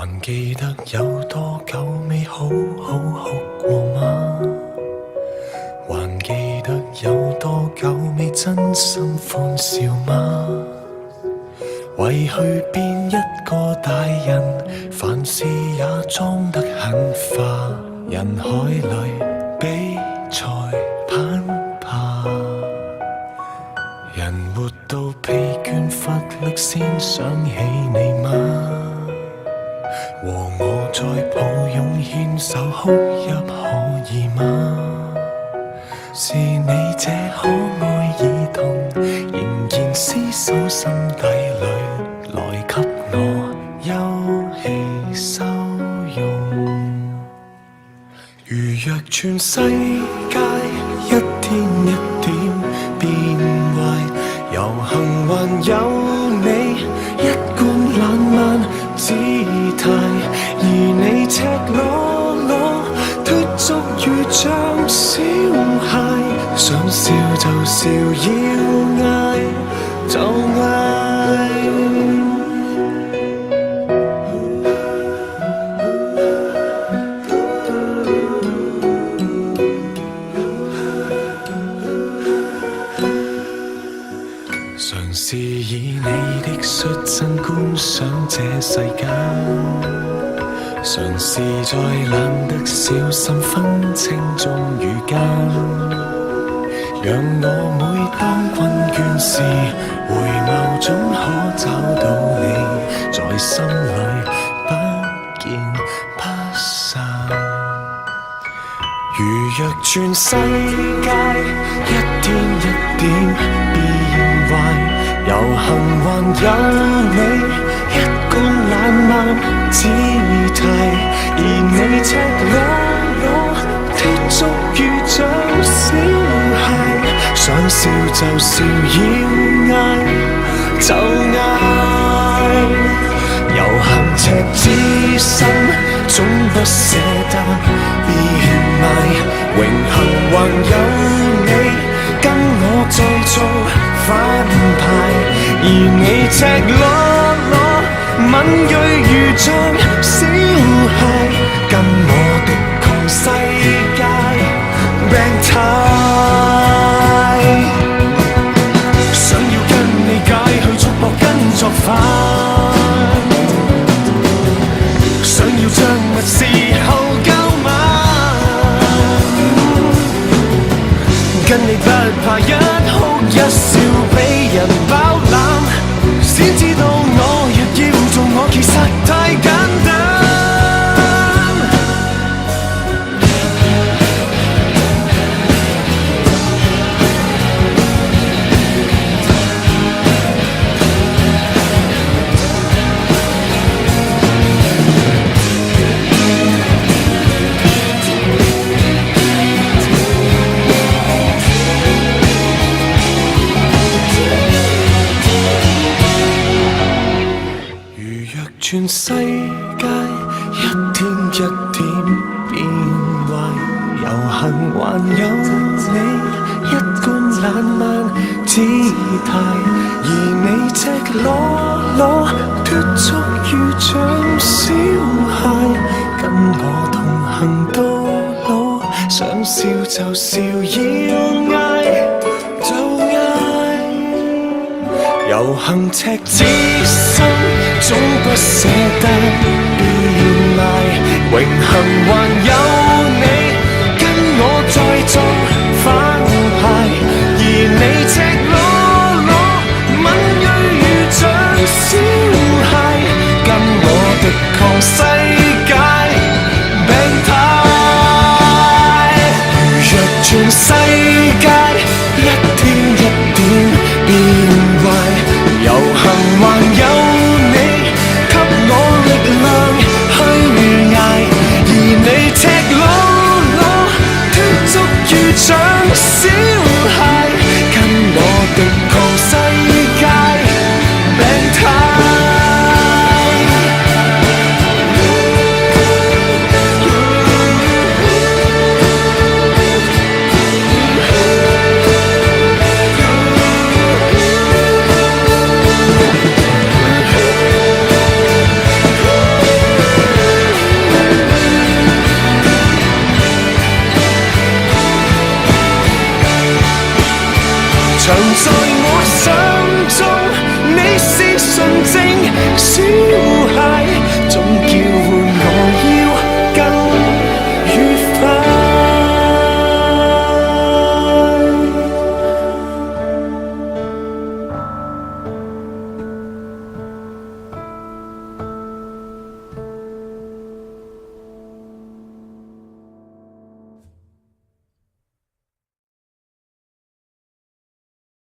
還記得有多久未好好哭過嗎？還記得有多久未真心歡笑嗎？為去變一個大人，凡事也裝得很化，人海裏比賽攀爬，人活到疲倦乏力先想起你嗎？和我再抱擁牽手哭泣可以嗎？是你這可愛兒童，仍然廝守心底裏，來給我休憩收容。如若全世界一天一點變壞，遊行還有你一貫懶慢姿態，而你赤裸裸脫俗如像小孩，想笑就笑，要嗌就嗌。嘗試以你的率真觀賞這世間，嘗試在懶得小心分清忠與奸，讓我每當困倦時，回眸總可找到你，在心裏不見不散。如若全世界一天一點變壞，遊行還有你一貫懶慢姿態，而你赤裸裸脫俗如像小孩，想笑就笑，要嗌就嗌。遊行赤子心總不捨得變賣，榮幸還有你跟我再做反派，而你赤裸裸敏銳如像小孩，跟我敵抗世界病態，想要跟你解去束縛跟作反，想要將密事後交晚，跟你不怕一哭一笑被人包攬，先知道我若要做我其實太簡單。全世界一天一點變壞，遊行還有你一貫懶慢姿態，而你赤裸裸脫俗如像小孩，跟我同行到老，想笑就笑，要嗌就嗌。遊行赤子心總不捨得變賣，榮幸還有你跟我再做反派，而你赤裸裸敏銳如像小孩，跟我敵抗世界病態。如若全世界一天一點變壞，遊行還有像小孩，跟我敵抗世界病態。純正小